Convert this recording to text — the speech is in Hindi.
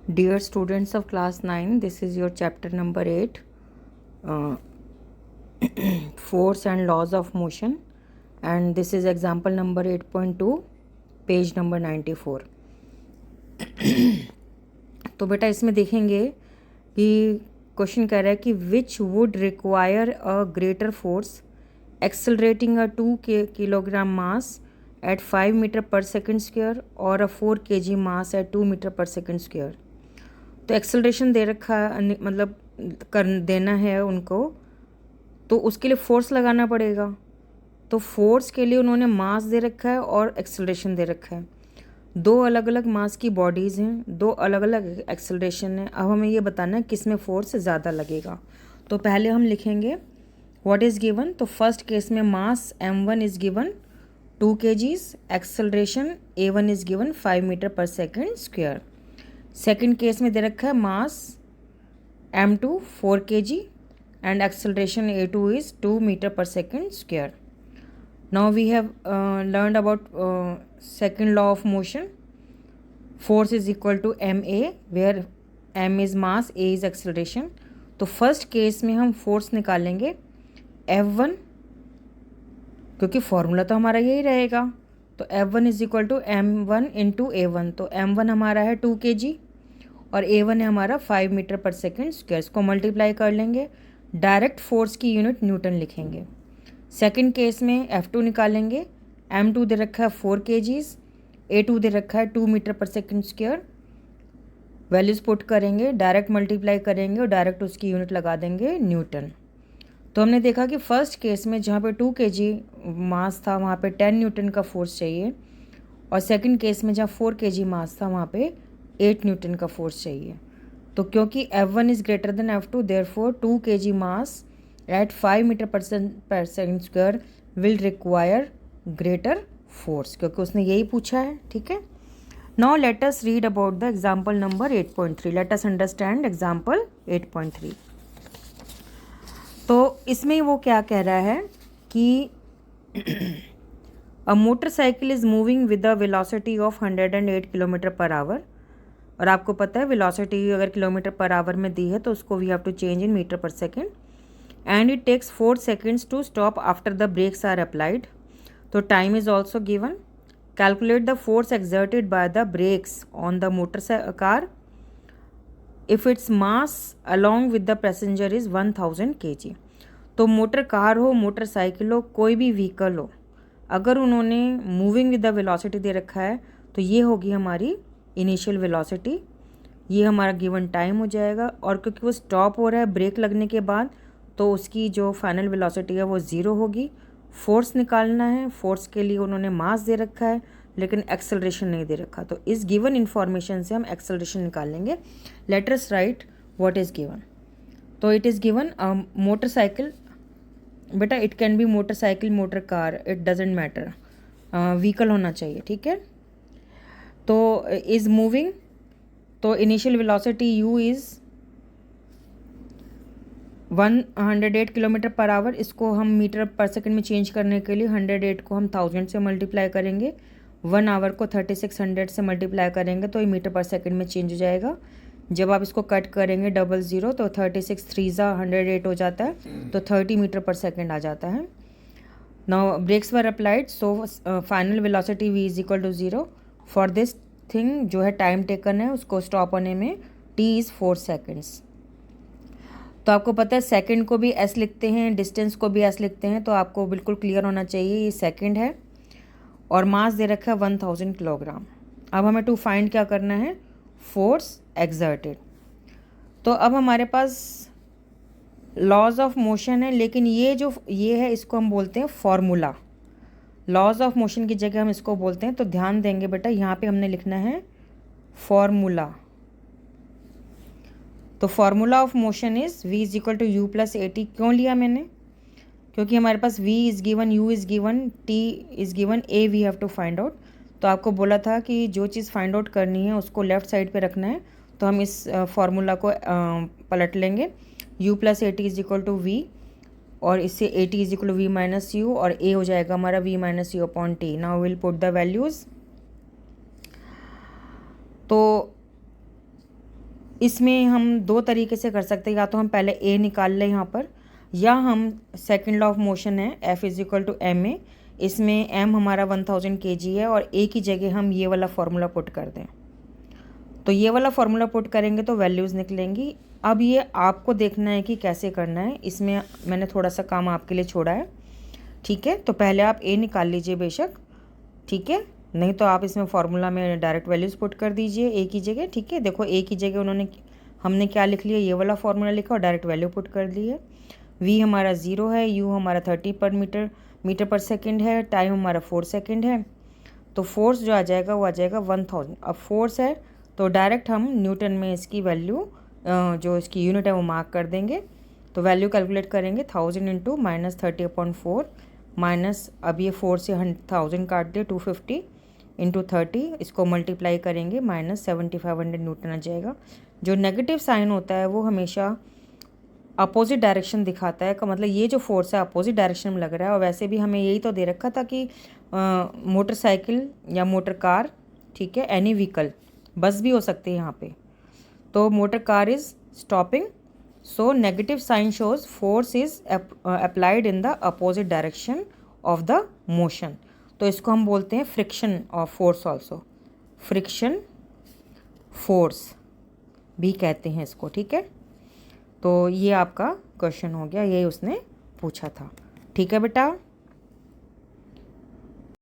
Dear students of class 9, this is your chapter number 8, Force and Laws of Motion, and this is example number 8.2, page number 94। तो बेटा इसमें देखेंगे कि क्वेश्चन कह रहा है कि which would require a greater force accelerating a 2 kilogram mass at 5 metre per second square और a 4 kg mass at 2 metre per second square. तो एक्सेलरेशन दे रखा है, मतलब कर देना है उनको, तो उसके लिए फोर्स लगाना पड़ेगा। तो फोर्स के लिए उन्होंने मास दे रखा है और एक्सेलरेशन दे रखा है। दो अलग अलग मास की बॉडीज़ हैं, दो अलग अलग एक्सेलरेशन है। अब हमें ये बताना है किस में फोर्स ज़्यादा लगेगा। तो पहले हम लिखेंगे व्हाट इज़ गिवन। तो फर्स्ट केस में mass m1 is given 2 kgs, acceleration a1 is given 5 metre per second square. Second case में दे रखा है mass m2 4 kg and acceleration a2 is 2 meter per second square. Now we have learned about second law of motion. Force is equal to ma, where m is mass, a is acceleration. तो फर्स्ट केस में हम फोर्स निकालेंगे F1, क्योंकि फॉर्मूला तो हमारा यही रहेगा। तो F1 is equal to m1 into a1। तो m1 हमारा है 2 kg और a1 है हमारा 5 मीटर पर सेकेंड स्क्वायर। इसको मल्टीप्लाई कर लेंगे, डायरेक्ट फोर्स की यूनिट न्यूटन लिखेंगे। सेकंड केस में F2 निकालेंगे, m2 दे रखा है 4 kgs, a2 दे रखा है 2 metre per second square. Values put करेंगे, डायरेक्ट मल्टीप्लाई करेंगे और डायरेक्ट उसकी यूनिट लगा देंगे न्यूटन। तो हमने देखा कि फर्स्ट केस में जहाँ पे 2 kg मास था वहाँ पे 10 न्यूटन का फोर्स चाहिए, और सेकंड केस में जहाँ 4 kg मास था वहाँ पे 8 न्यूटन का फोर्स चाहिए। तो क्योंकि F1 is greater than F2, therefore 2 kg mass at 5 metre per second square will require greater force, क्योंकि उसने यही पूछा है। ठीक है, now let us read about the example number 8.3। Let us understand example 8.3। तो इसमें वो क्या कह रहा है कि a motorcycle is moving with the velocity of 108 kilometre per hour. और आपको पता है वेलोसिटी अगर किलोमीटर पर आवर में दी है तो उसको we have to change in metre per second, and it takes 4 seconds to stop after the brakes are applied. तो time is also given. Calculate the force exerted by the brakes on the motor car if it's mass along with the passenger is 1000 kg। तो मोटर कार हो, मोटरसाइकिल हो, कोई भी व्हीकल हो, अगर उन्होंने मूविंग विद द वेलोसिटी दे रखा है तो ये होगी हमारी इनिशियल वेलोसिटी, ये हमारा गिवन टाइम हो जाएगा। और क्योंकि वो स्टॉप हो रहा है ब्रेक लगने के बाद, तो उसकी जो फाइनल वेलोसिटी है वो ज़ीरो होगी। फोर्स निकालना है, फोर्स के लिए उन्होंने मास दे रखा है लेकिन एक्सेलरेशन नहीं दे रखा। तो इस गिवन इन्फॉर्मेशन से हम एक्सेलरेशन निकालेंगे। Let us right what is given. तो इट इज़ गिवन मोटरसाइकिल, बेटा it can be motorcycle, motor car, it doesn't matter, vehicle होना चाहिए। ठीक है, तो इज़ मूविंग, तो initial velocity u is 108 kilometre per our. इसको हम मीटर पर सेकंड में चेंज करने के लिए 108 को हम 1000 से मल्टीप्लाई करेंगे, 1 आवर को 3600 से मल्टीप्लाई करेंगे तो ये मीटर पर सेकंड में चेंज हो जाएगा। जब आप इसको कट करेंगे 00 तो 36 3 108 हो जाता है, तो 30 मीटर पर सेकेंड आ जाता है। Now brakes were applied, so final velocity v is equal to 0 for this thing. जो है टाइम टेकन है उसको स्टॉप होने में t इज़ 4 seconds। तो आपको पता है सेकंड को भी s लिखते हैं, डिस्टेंस को भी s लिखते हैं, तो आपको बिल्कुल क्लियर होना चाहिए ये सेकंड है और मास दे रखा है 1000 किलोग्राम। अब हमें टू फाइंड क्या करना है, फोर्स एक्सर्टेड। तो अब हमारे पास लॉज ऑफ मोशन है, लेकिन ये है इसको हम बोलते हैं फॉर्मूला। लॉज ऑफ मोशन की जगह हम इसको बोलते हैं, तो ध्यान देंगे बेटा यहाँ पे हमने लिखना है फॉर्मूला। तो formula of motion is v is equal to u plus a t. क्यों लिया मैंने, क्योंकि हमारे पास v is given, u is given, t is given, a we have to find out. तो आपको बोला था कि जो चीज़ फाइंड आउट करनी है उसको लेफ़्ट साइड पे रखना है, तो हम इस फार्मूला को पलट लेंगे। u plus a t is equal to v, और इससे a t is equal to v minus u, और a हो जाएगा हमारा v minus u upon t. Now will put the values. तो इसमें हम दो तरीके से कर सकते हैं, या तो हम पहले ए निकाल लें यहाँ पर, या हम सेकंड लॉ ऑफ मोशन है F is equal to m a, इसमें m हमारा 1000 kg है और a की जगह हम ये वाला फार्मूला पुट कर दें। तो ये वाला फार्मूला पुट करेंगे तो वैल्यूज़ निकलेंगी। अब ये आपको देखना है कि कैसे करना है, इसमें मैंने थोड़ा सा काम आपके लिए छोड़ा है, ठीक है। तो पहले आप a निकाल लीजिए बेशक, ठीक है, नहीं तो आप इसमें फार्मूला में डायरेक्ट वैल्यूज़ पुट कर दीजिए a की जगह, ठीक है। देखो a की जगह हमने क्या लिख लिया, ये वाला फार्मूला लिखा और डायरेक्ट वैल्यू पुट कर दी है। v हमारा 0 है, u हमारा 30 पर मीटर पर सेकेंड है, टाइम हमारा 4 सेकेंड है। तो फोर्स जो आ जाएगा वो आ जाएगा 1000। अब फोर्स है तो डायरेक्ट हम न्यूटन में इसकी वैल्यू जो इसकी यूनिट है वो मार्क कर देंगे। तो वैल्यू कैलकुलेट करेंगे 1000 इंटू -30/4 माइनस, अब ये 4 से 1000 काट दिए, 250 इंटू 30, इसको मल्टीप्लाई करेंगे -7500 न्यूटन आ जाएगा। जो नेगेटिव साइन होता है वो हमेशा अपोजिट डायरेक्शन दिखाता है, का मतलब ये जो फोर्स है अपोजिट डायरेक्शन में लग रहा है। और वैसे भी हमें यही तो दे रखा था कि मोटरसाइकिल या मोटर कार, ठीक है, एनी व्हीकल, बस भी हो सकती है यहाँ पे। तो motor car is stopping, so negative sign shows force is applied in the opposite direction of the motion. तो इसको हम बोलते हैं friction of force, also friction force भी कहते हैं इसको, ठीक है। तो ये आपका क्वेश्चन हो गया, ये उसने पूछा था, ठीक है बेटा।